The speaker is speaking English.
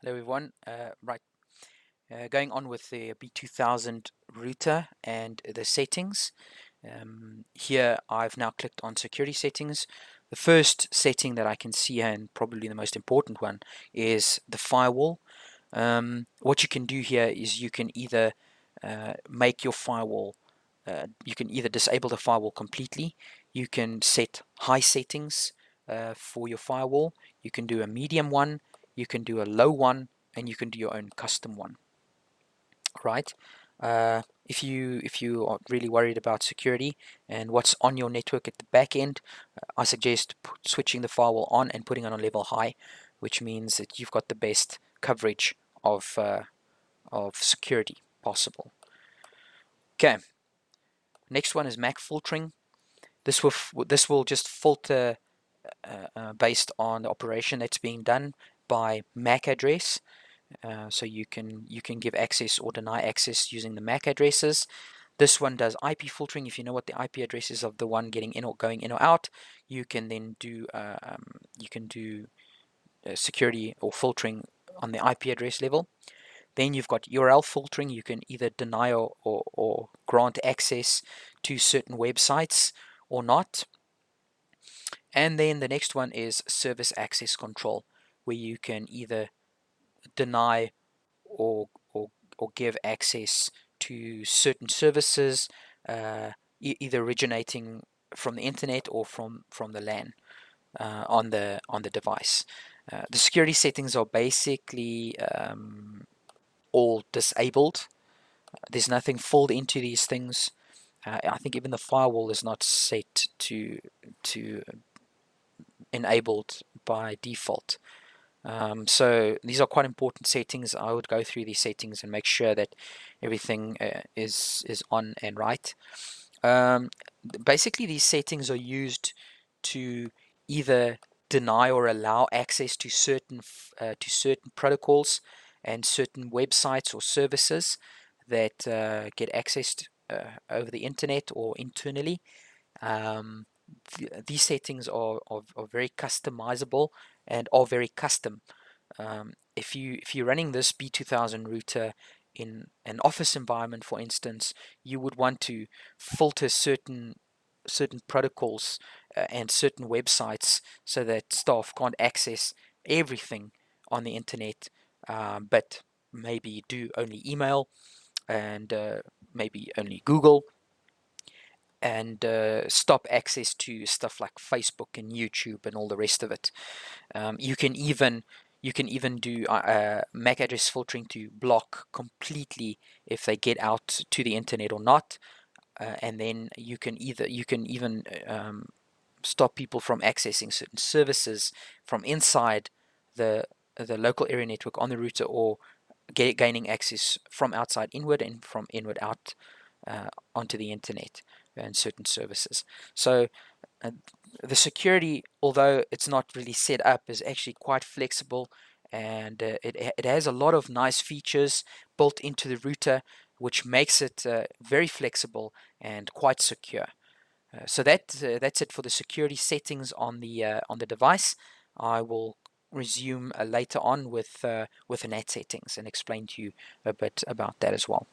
Hello everyone. Going on with the B2000 router and the settings. Here I've now clicked on security settings. The first setting that I can see here, and probably the most important one, is the firewall. What you can do here is you can either make your firewall, you can either disable the firewall completely, you can set high settings for your firewall, you can do a medium one, you can do a low one, and you can do your own custom one. Right? If you are really worried about security and what's on your network at the back end, I suggest switching the firewall on and putting it on level high, which means that you've got the best coverage of security possible. Okay. Next one is MAC filtering. This will just filter based on the operation that's being done by MAC address. So you can give access or deny access using the MAC addresses. This one does IP filtering. If you know what the IP address is of the one getting in or going in or out, you can then do security or filtering on the IP address level. Then you've got URL filtering. You can either deny or grant access to certain websites or not. And then the next one is service access control, where you can either deny or give access to certain services, either originating from the internet or from the LAN on the device. The security settings are basically all disabled. There's nothing filled into these things. I think even the firewall is not set to enabled by default. So these are quite important settings. I would go through these settings and make sure that everything is on and right. Basically, these settings are used to either deny or allow access to certain protocols and certain websites or services that get accessed over the internet or internally. These settings are very customizable and are very custom. If you're running this B2000 router in an office environment, for instance, you would want to filter certain protocols and certain websites so that staff can't access everything on the internet, but maybe do only email and maybe only Google, and stop access to stuff like Facebook and YouTube and all the rest of it. You can even do MAC address filtering to block completely if they get out to the internet or not, and then you can even stop people from accessing certain services from inside the local area network on the router, or gaining access from outside inward and from inward out onto the internet and certain services. So the security, although it's not really set up, is actually quite flexible, and it has a lot of nice features built into the router, which makes it very flexible and quite secure. So that's it for the security settings on the device. I will resume later on with NAT settings and explain to you a bit about that as well.